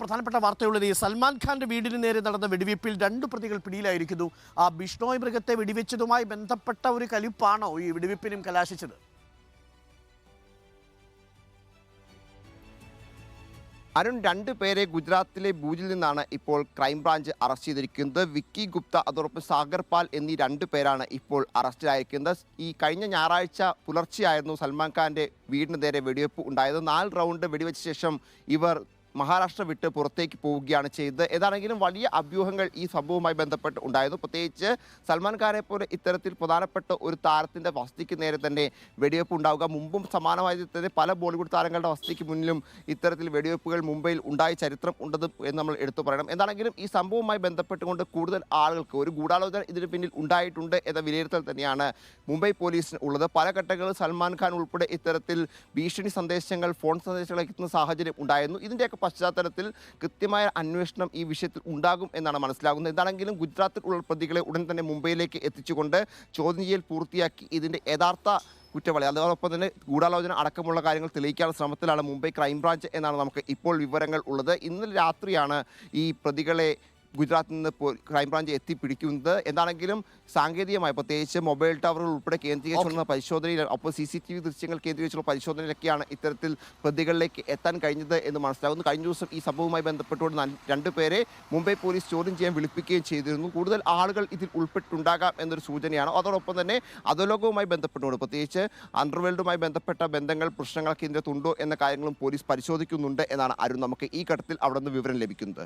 പ്രധാനപ്പെട്ട വാർത്തയുള്ളത് സൽമാൻ ഖാന്റെ വീടിന് നേരെ നടന്ന വെടിവയ്പിൽ 2 പ്രതികൾ പിടിയിലായിരിക്കുന്നു. ആ ബിഷ്ണോയ് മൃഗത്തെ വെടിവെച്ചതുമായി ബന്ധപ്പെട്ട ഒരു കലിപ്പാണോ ഈ വെടിവയ്പിനും കലാശിച്ചത്? അരുൺ, 2 പേരെ ഗുജറാത്തിലെ ഭൂജിൽ നിന്നാണ് ഇപ്പോൾ ക്രൈംബ്രാഞ്ച് അറസ്റ്റ് ചെയ്തിരിക്കുന്നത്. വിക്കി ഗുപ്ത അതോടൊപ്പം സാഗർ പാൽ എന്നീ 2 പേരാണ് ഇപ്പോൾ അറസ്റ്റിലായിരിക്കുന്നത്. ഈ കഴിഞ്ഞ ഞായറാഴ്ച പുലർച്ചെയായിരുന്നു സൽമാൻ ഖാന്റെ വീടിന് നേരെ വെടിവെപ്പ് ഉണ്ടായത്. 4 റൗണ്ട് വെടിവെച്ച ശേഷം ഇവർ മഹാരാഷ്ട്ര വിട്ട് പുറത്തേക്ക് പോവുകയാണ് ചെയ്തത്. ഏതാണെങ്കിലും വലിയ അഭ്യൂഹങ്ങൾ ഈ സംഭവവുമായി ബന്ധപ്പെട്ട് ഉണ്ടായിരുന്നു. പ്രത്യേകിച്ച് സൽമാൻ ഖാനെ പോലെ ഇത്തരത്തിൽ പ്രധാനപ്പെട്ട ഒരു താരത്തിൻ്റെ വസതിക്ക് നേരെ തന്നെ വെടിവെപ്പ് ഉണ്ടാവുക. മുമ്പും സമാനമായി തന്നെ പല ബോളിവുഡ് താരങ്ങളുടെ വസതിക്ക് മുന്നിലും ഇത്തരത്തിൽ വെടിവെപ്പുകൾ മുംബൈയിൽ ഉണ്ടായ ചരിത്രം ഉണ്ടെന്ന് എന്ന് നമ്മൾ എടുത്തു പറയണം. എന്താണെങ്കിലും ഈ സംഭവവുമായി ബന്ധപ്പെട്ടുകൊണ്ട് കൂടുതൽ ആളുകൾക്ക് ഒരു ഗൂഢാലോചന ഇതിന് പിന്നിൽ ഉണ്ടായിട്ടുണ്ട് എന്ന വിലയിരുത്തൽ തന്നെയാണ് മുംബൈ പോലീസിന് ഉള്ളത്. പല ഘട്ടങ്ങളിൽ സൽമാൻ ഖാൻ ഉൾപ്പെടെ ഇത്തരത്തിൽ ഭീഷണി സന്ദേശങ്ങൾ, ഫോൺ സന്ദേശങ്ങൾ എത്തുന്ന സാഹചര്യം ഉണ്ടായിരുന്നു. ഇതിൻ്റെയൊക്കെ പശ്ചാത്തലത്തിൽ കൃത്യമായ അന്വേഷണം ഈ വിഷയത്തിൽ ഉണ്ടാകും എന്നാണ് മനസ്സിലാകുന്നത്. എന്താണെങ്കിലും ഗുജറാത്തിൽ ഉള്ള പ്രതികളെ ഉടൻ തന്നെ മുംബൈയിലേക്ക് എത്തിച്ചുകൊണ്ട് ചോദ്യം ചെയ്യൽ പൂർത്തിയാക്കി ഇതിൻ്റെ യഥാർത്ഥ കുറ്റവാളി അതോടൊപ്പം തന്നെ ഗൂഢാലോചന അടക്കമുള്ള കാര്യങ്ങൾ തെളിയിക്കാനുള്ള ശ്രമത്തിലാണ് മുംബൈ ക്രൈംബ്രാഞ്ച് എന്നാണ് നമുക്ക് ഇപ്പോൾ വിവരങ്ങൾ ഉള്ളത്. ഇന്നലെ രാത്രിയാണ് ഈ പ്രതികളെ ഗുജറാത്തിൽ നിന്ന് ക്രൈംബ്രാഞ്ച് എത്തിപ്പിടിക്കുന്നത്. എന്താണെങ്കിലും സാങ്കേതികമായി പ്രത്യേകിച്ച് മൊബൈൽ ടവറുകൾ ഉൾപ്പെടെ കേന്ദ്രീകരിച്ചുള്ള പരിശോധനയിൽ ഒപ്പം CCTV ദൃശ്യങ്ങൾ കേന്ദ്രീകരിച്ചുള്ള പരിശോധനയിലൊക്കെയാണ് ഇത്തരത്തിൽ പ്രതികളിലേക്ക് എത്താൻ കഴിഞ്ഞത് എന്ന് മനസ്സിലാകുന്നു. കഴിഞ്ഞ ദിവസം ഈ സംഭവവുമായി ബന്ധപ്പെട്ടുകൊണ്ട് 2 പേരെ മുംബൈ പോലീസ് ചോദ്യം ചെയ്യാൻ വിളിപ്പിക്കുകയും ചെയ്തിരുന്നു. കൂടുതൽ ആളുകൾ ഇതിൽ ഉൾപ്പെട്ടുണ്ടാകാം എന്നൊരു സൂചനയാണ്. അതോടൊപ്പം തന്നെ അധോലോകവുമായി ബന്ധപ്പെട്ടുകൊണ്ട് പ്രത്യേകിച്ച് അണ്ടർവേൾഡുമായി ബന്ധപ്പെട്ട ബന്ധങ്ങൾ, പ്രശ്നങ്ങളൊക്കെ ഇതിനകത്തുണ്ടോ എന്ന കാര്യങ്ങളും പോലീസ് പരിശോധിക്കുന്നുണ്ട് എന്നാണ് അരുൺ നമുക്ക് ഈ ഘട്ടത്തിൽ അവിടെ നിന്ന് വിവരം ലഭിക്കുന്നത്.